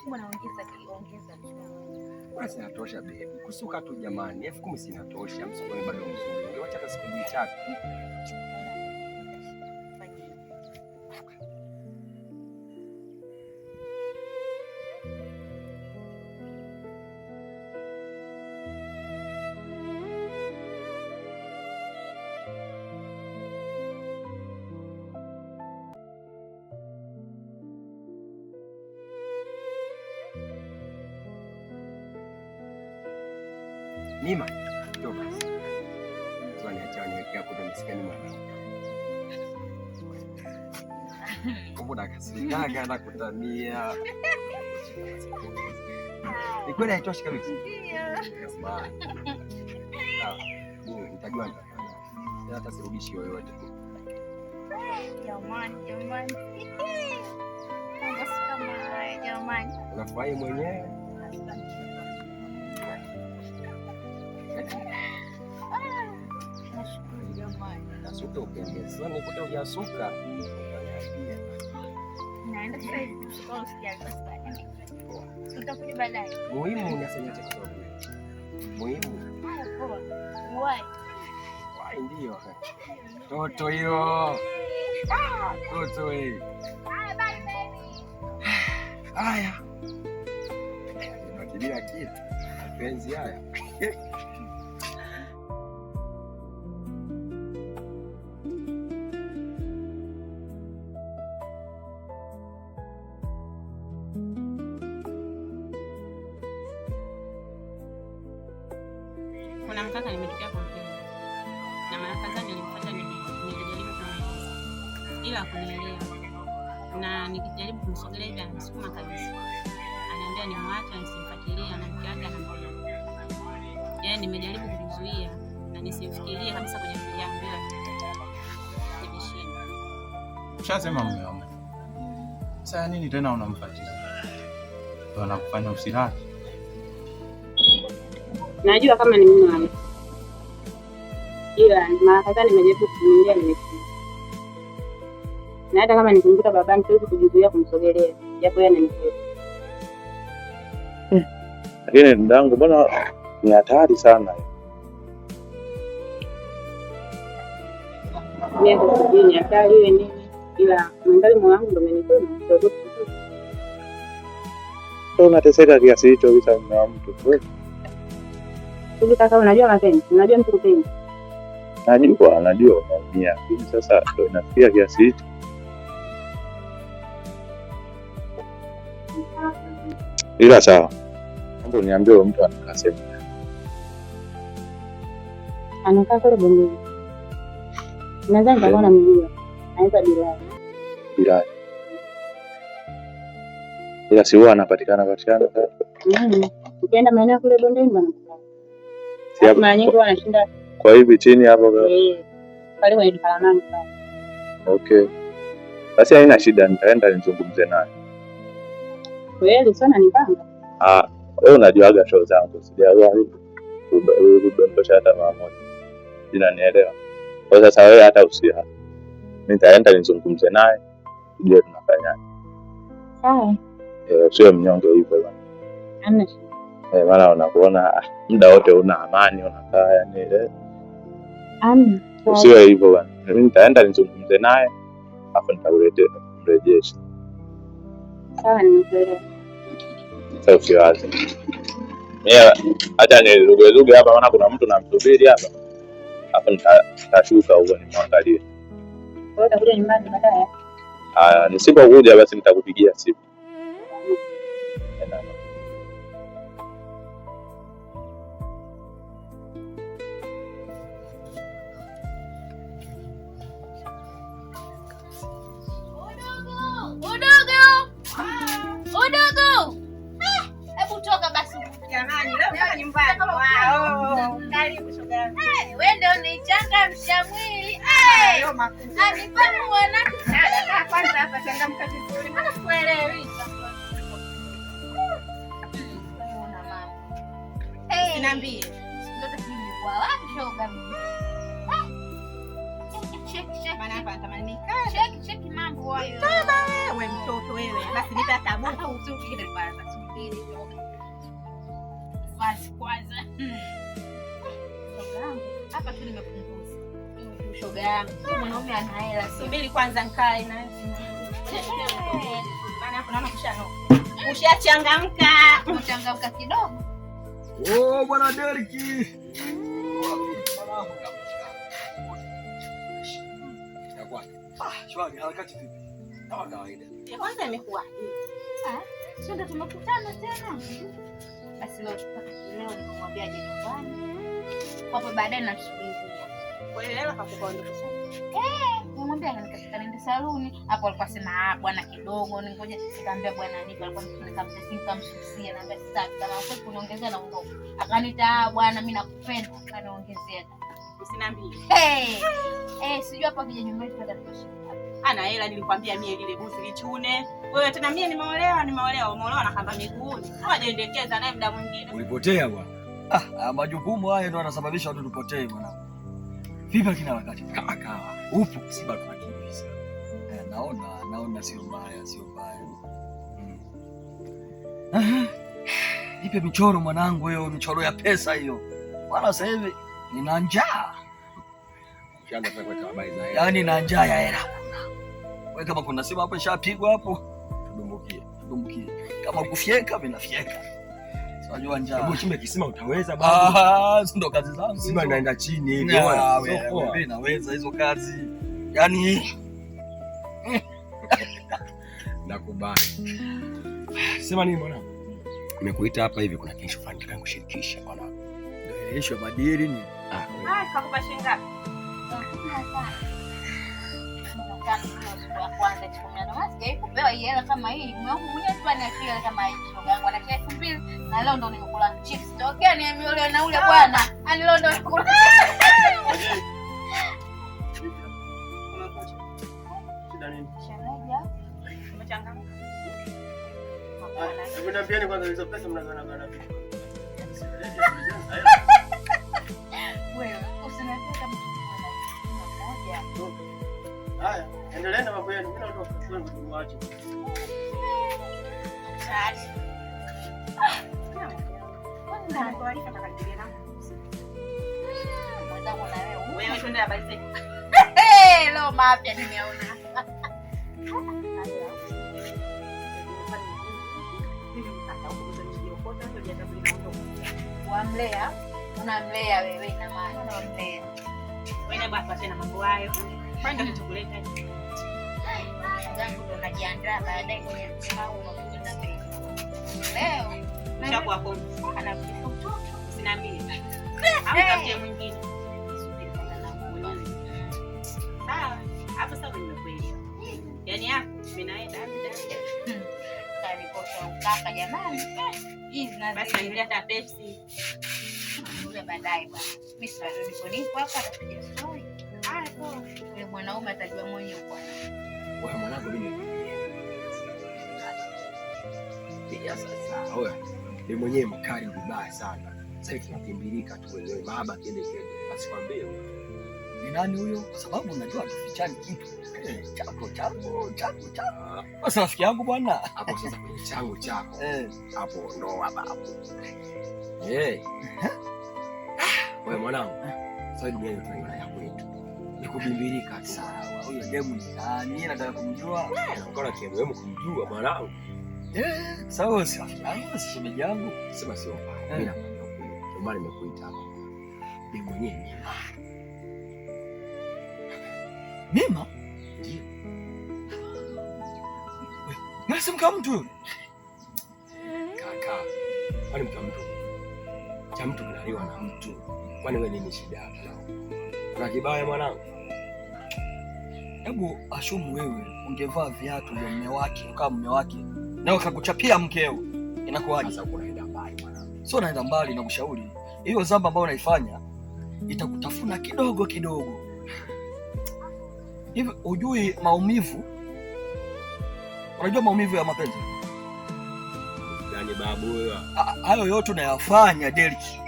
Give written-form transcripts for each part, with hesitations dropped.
Mbona ongeza tu. Basi natosha baby. Kusuka tu jamani. 10,000 sinatosha. Msukoni bado mzuri. Ungewacha hata siku 3. Nima, ndio basi. Swali acha niwekea kwa msikani mwanangu. Mbona kasikaga na kutamia. Ni kweli haitoshi kabisa. Ndio. Sawa. Nitajua nitafanya. Hata sirudishi yoyote. Jamani. Basi kama jamani. Unafurahi mwenyewe? Nashukuru jamani. Nasuka upendeza. Nikuta hujasuka. Naenda sasa hivi kusuka usijali basi baadaye. Tutakuja baadaye. Muhimu unasema cha kusoma. Muhimu. Haya poa. Wai Ndio. Toto hiyo. Toto hii. Bye baby. Haya. Bila kitu. Penzi haya. Kuna mkaka nimetokea kwa mpenzi. Na mara kadhaa nilimfuata nilijaribu kumweleza. Ila hakunielewa. Na nikijaribu kumsogelea hivi anasukuma kabisa. Ananiambia nimwache nisimfuatilie na mke wake anamwambia. Yaani nimejaribu kuzuia na nisimfikirie kabisa kwenye akili yangu bila nimeshinda. Ushasema mume wangu. Sasa nini tena unamfuatilia? Ndio anakufanya usilale. Najua kama ni mume wangu. Ila mara kadhaa nimejaribu kumwambia nimeshinda. Na hata kama nikumbuka babani siwezi kujizuia kumsogelea. Japo yeye ananipenda. Lakini ndangu bwana ni hatari sana. Mimi kwa ni hatari iwe nini? Ila mandhari mwanangu ndio amenituma. Sio unateseka kiasi hicho bisa na mtu kweli. Hivi kaka unajua mapenzi? Unajua mtu kupenda? Najua unaumia. Sasa ndio inafikia kiasi hicho. Ila sawa. Mambo niambie huyo mtu anakaa sema. Anakaa kule Bongoni. Nadhani nitakuwa namjua. Anaitwa Bilal. Ila si huwa anapatikana. Ukienda maeneo kule Bondeni bwana. Siapo mara nyingi wanashinda kwa hivi chini hapo. Pale kwenye duka la mama. Okay. Basi haina shida, nitaenda nizungumze naye. Kweli sana nipanga. Wewe unajuaga show zangu. Sijawahi kudondosha hata mara moja. Unanielewa? Kwa sasa wewe hata usia. Mimi nitaenda nizungumze naye. Tujue tunafanyaje. Sawa. Sio mnyonge hivyo bwana. Hamna shida. Maana unakuona muda wote una amani unakaa yani Amna. Usiwe hivyo bwana. Mimi nitaenda nizungumze naye afa nitakuletea mrejesho. Sawa nimekuelewa. Sasa usiwaze. Mimi acha nilugeluge hapa maana kuna mtu namsubiri hapa. Afa nitashuka huko nimwangalie. Wewe utakuja nyumbani baadaye? Nisipokuja basi nitakupigia simu. Udogo. Hebu toka basi jamani. Leo nyumbani. Wao. Karibu shoga. Wewe ndio unichangamsha mwili. Anipani mwanangu. Kaa kwanza hapa changamka vizuri. Mbona sikuelewi? Niambie. Ndio kwa wapi shoga? Sheki mambo hayo. Wewe mtoto wewe. Basi nipe hata buku. Usubiri kwanza, subiri. Basi kwanza. Shoga yangu, hapa tu nimepunguza. Shoga yangu, mwanaume ana hela. Subiri kwanza nikae na maana hapo naona ushachangamka. Uchangamka kidogo. Oh, bwana Deriki. Shwari, harakati vipi? Kama kawaida. Ya kwanza imekuwa. Sio ndo tumekutana tena. Basi leo nikamwambia aje nyumbani. Hapo baadaye namsubiri. Kwa hiyo leo kakukonda kusema. Nimwambia nikafika nende saluni. Hapo alikuwa sema bwana kidogo, ningoje nikamwambia bwana nipo, alikuwa nikamsusia naambia sasa kama uko kuniongezea na undoka. Akanita bwana mimi nakupenda, akaniongezea. Usiniambie. Sijui hapo kija nyumbani tutakatosha. Ana hela nilikwambia mie lile buzi lichune. Wewe tena mie nimeolewa na kamba miguuni. Hawajaendekeza naye muda mwingine. Ulipotea bwana. Majukumu haya ndio yanasababisha watu tupotee bwana. Vipi kina wakati? Kawa. Upo si bado kabisa. Naona sio mbaya. Nipe michoro mwanangu, hiyo michoro ya pesa hiyo. Bwana sasa hivi nina njaa. Ukianza kuweka habari za hela. Yaani na njaa ya hela. Wewe kama kuna simu hapo ishapigwa hapo, tudumbukie. Kama kufyeka mimi nafyeka. Unajua njaa. Hebu chimbe kisima utaweza baba. Ndo kazi zangu. Sima naenda chini hivi. Wewe naweza hizo kazi. Yaani nakubali. Sema nini mwanangu? Nimekuita hapa hivi kuna kesho fulani nataka kushirikisha bwana. Ndio kesho badili ni. Kakupa shilingi ngapi? Kwanza chukua na maski kupewa hela kama hii. Mwenyewe tu anafikiria kama hii shoga yangu ana kila 2000 na leo ndo nimekula chips. Tokea ni yule na ule bwana. Ani leo ndo nimekula. Shida nini? Shemeja. Umechangamka. Hebu niambieni kwanza hizo pesa mnagana vipi? Wewe usinataka mtu mmoja. Haya, endelea na mambo yenu. Mimi naondoka kwenu nimwache. Sasa. Kuna kwa hiyo nataka na. Mwanangu na wewe twende habari zetu. Leo mapya nimeona. Wamlea, unamlea wewe ina maana unamlea. Wewe basi tena mambo hayo. Kwenda nitakuleta. Zangu ndo najiandaa baadaye kwenye mkao unakuja mbele. Leo mshaku wako anakufa mtoto. Usiniambie. Hamtamtie mwingine. Sawa, hapo sasa nimekuelewa. Yaani hapo mimi naenda kali kwa ukaka jamani. Hizi na basi nileta Pepsi. Ule baadaye bwana. Mimi sasa niko hapa atapiga story. Hapo yule mwanaume atajua mwenyewe kwa nini. Wewe mwanangu mimi. Pia sasa. Wewe ni mwenyewe mkali vibaya sana. Sasa hivi tunakimbilika tu wewe baba kende asikwambie. Ni nani huyo? Kwa sababu unajua tufichani kitu. Chako. Sasa rafiki yangu bwana. Hapo sasa kwenye changu chako. Hapo ndo hapo. Wewe mwanangu. Sasa dunia yetu tunaiona ya kwetu. Nikubimbilika sawa. Huyo demu ni nani? Nataka kumjua. Unaona kiemu kumjua mwanangu. Sawa si rafiki yangu, si shemeji yangu. Sema sio mbaya. Mimi nakwambia kweli. Ndio maana nimekuita hapa. Ni mwenyewe. Mima? Ndio. Wewe si mka mtu? Kaka. Kwani mka mtu? Cha mtu kinaliwa na mtu. Kwani wewe nini shida hapa? Kuna kibaya mwanangu? Hebu ashumu wewe ungevaa viatu vya mume wake kama mume wake na ukakuchapia mkeo. Inakuwaje? Sasa unaenda mbali mwanangu. Sio naenda mbali na kushauri. Hiyo zamba ambayo unaifanya itakutafuna kidogo. Hivi hujui maumivu? Unajua maumivu ya mapenzi? Yaani babu wewe. Hayo yote unayafanya Deriki.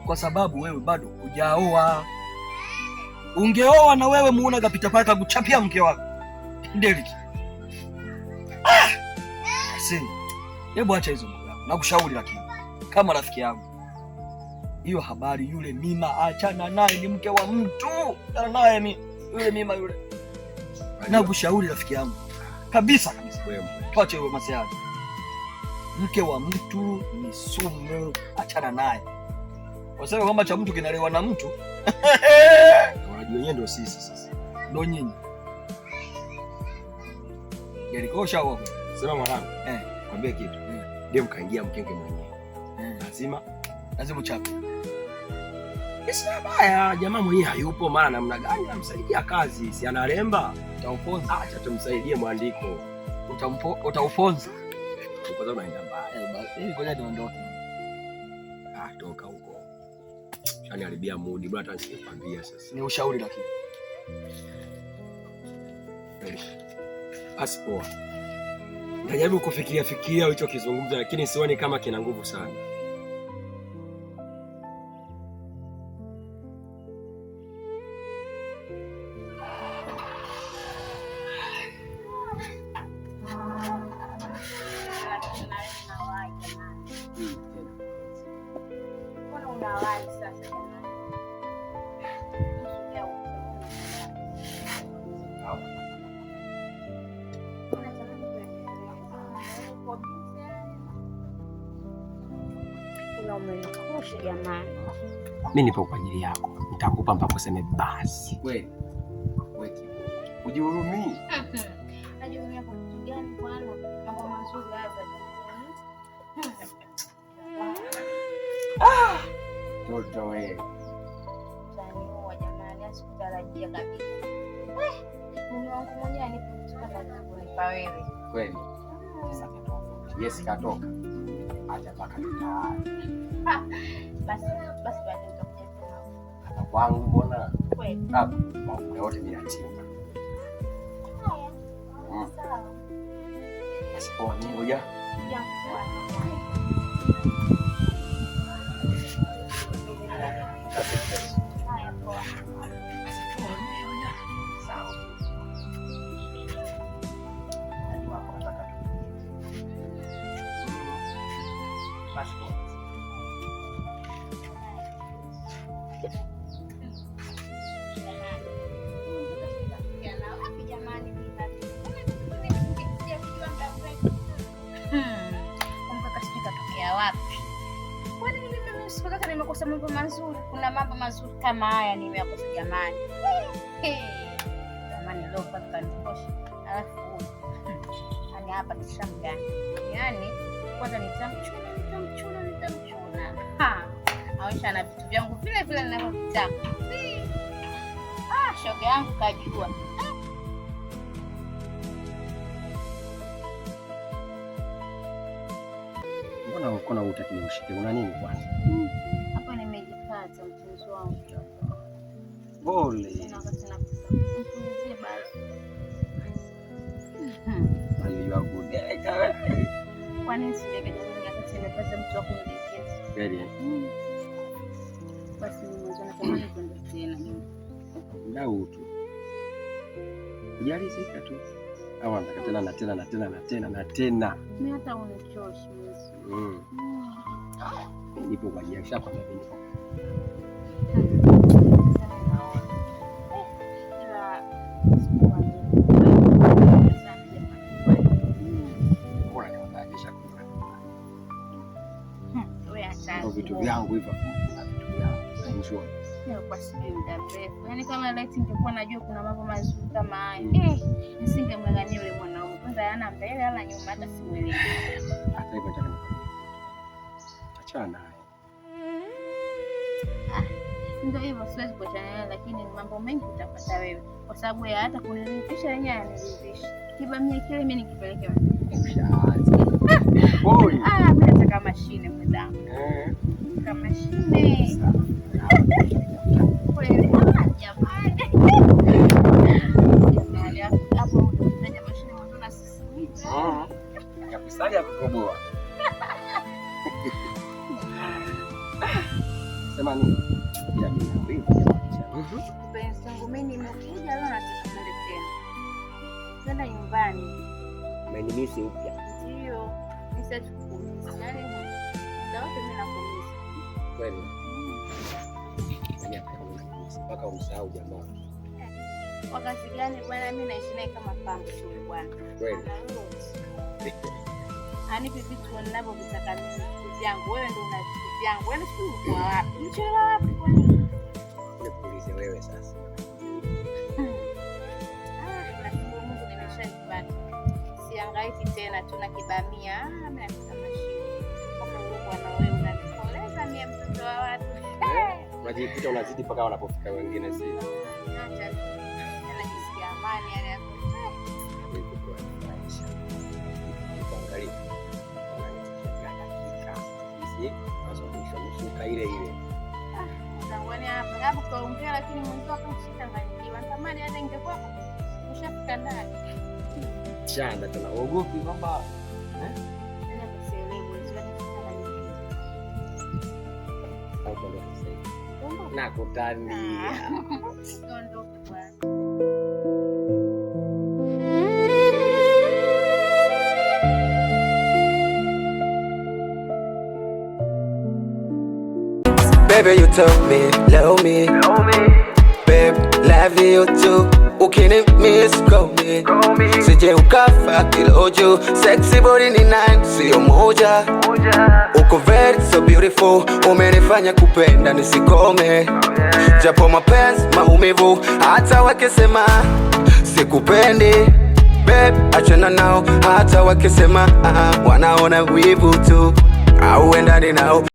Kwa sababu wewe bado hujaoa. Ungeoa na wewe muone kapita pale kakuchapia mke wako. Deriki. Aisee. Hebu acha hizo mambo yako. Nakushauri lakini kama rafiki yangu. Hiyo habari yule Mima achana naye, ni mke wa mtu. Achana naye ni yule Mima yule. Nakushauri rafiki yangu. Kabisa. Wewe tuache hiyo masiara. Mke wa mtu ni sumu, achana naye. Wasema kwamba cha mtu kinalewa na mtu. Wanajua wenyewe ndio sisi sasa. Ndio nyinyi. Yalikosha wao. Sema mwanangu. Kwambie kitu. Ndio mkaingia mkenge mwenyewe. Lazima uchape. Sasa baya jamaa mwenyewe hayupo, maana namna gani namsaidia kazi? Si analemba. Utauponza. Acha tumsaidie mwandiko. Utauponza. Kwanza unaenda mbali. Basi ngoja niondoke. Toka huko. Shani haribia mood, bwana hata nisikwambia sasa. Ni ushauri lakini. Asipoa. Najaribu kufikiria ulichokizungumza lakini sioni kama kina nguvu sana. Mimi nipo kwa ajili yako. Nitakupa mpaka useme basi. Kweli. Wewe ujihurumii. Najihurumia kwa kitu gani bwana? Mambo mazuri hapa. Toto wewe. Taniua jamani, asikutarajia kabisa. Mungu wangu mwenyewe anipotoka kunipa wewe. Kweli. Sasa katoka. Yes katoka. Acha paka tutaani. Basi baadaye utakuja tena. Hata kwangu mbona? Kweli. Hapo mambo yote mimi natima. Haya. Sawa. Basi kwa nini ngoja? Ya. Haya poa. Sawa. Ndio hapo nataka. Basi nimekosa mambo mazuri. Kuna mambo mazuri kama haya nimeyakosa jamani. Jamani leo paka nikosha. Alafu yani hapa nishamgani. Yani kwanza nitamchuna. Aisha na vitu vyangu vile vile ninavyotaka. Shoga yangu kajua. Mbona uko na utaki ushike? Una nini kwanza? Hapa nimejipata mchezo wangu. Pole. Mpulizie basi. Hali yangu deka wewe. Kwa nini sileke jamani wakati nimepata mtu wa kunidekeza? Kweli. Basi mwanzo natamani kwenda tena. Ndau tu. Kujali sika tu. Au anataka tena. Mimi hata unichoshi mimi. Nipo kwa ajili ya shapa na mimi. Vitu vyangu hivyo na vitu vyangu enjoy. Kwa siku muda mrefu. Yaani kama laiti ningekuwa najua kuna mambo mazuri kama haya. Nisingemng'ang'ania yule mwanaume. Kwanza yana mbele wala nyuma hata simuelewi. Hata hivyo nataka achana naye. Ndio hivyo siwezi kuachana naye lakini mambo mengi utapata wewe. Kwa sababu ya hata kuniridhisha yenyewe ananiridhisha. Kiba mimi kile mimi nikipeleke Boy. Mimi nataka mashine mwenzangu. Kama mashine. Kweli jamani. Hapo unataka mashine mbona sisi? Ya kusali kukoboa. Sema nini? Ya mimi Mpenzi wangu mimi nimekuja leo nataka kwenda tena. Kwenda nyumbani. Umenimisi upya. sio. Nishachukumiza. Yaani ndio mimi nakumiza. Kweli. Mpaka umsahau jamaa. Wakati gani bwana, mimi naishi naye kama pango shule bwana. Kweli. Ani vipi tunavyovitaka mimi vyangu, wewe ndio una vyangu. Wewe si kwa wapi? Mchelewa wapi kwani? Nikuulize wewe sasa. Nashukuru Mungu nimeshaipata. Sihangaiki tena, tuna kibamia. Mimi nasema shida. Kama wewe bwana, wewe unanikoleza mimi mtoto wa watu. Unajikuta unazidi mpaka wanapofika wengine si. Acha. Najisikia amani yani hapo. Angalia. Sisi mazungumzo ile ile. Zangwani hapo kaongea, lakini mwanzo akamshika nganyiwa. Natamani hata ingekuwa ushafika ndani. Chanda tunaogopi kwamba nakutania. Baby, you told me, love me. Babe, love you too. Ukini miss, call me. Sije ukafa kilojo. Sexy body ni nine, sio moja. Uko very so beautiful. Umenifanya kupenda nisikome. Japo mapenzi maumivu, hata wakisema sikupendi. Babe, achana nao, hata wakisema wanaona wivu tu. Au endani nao.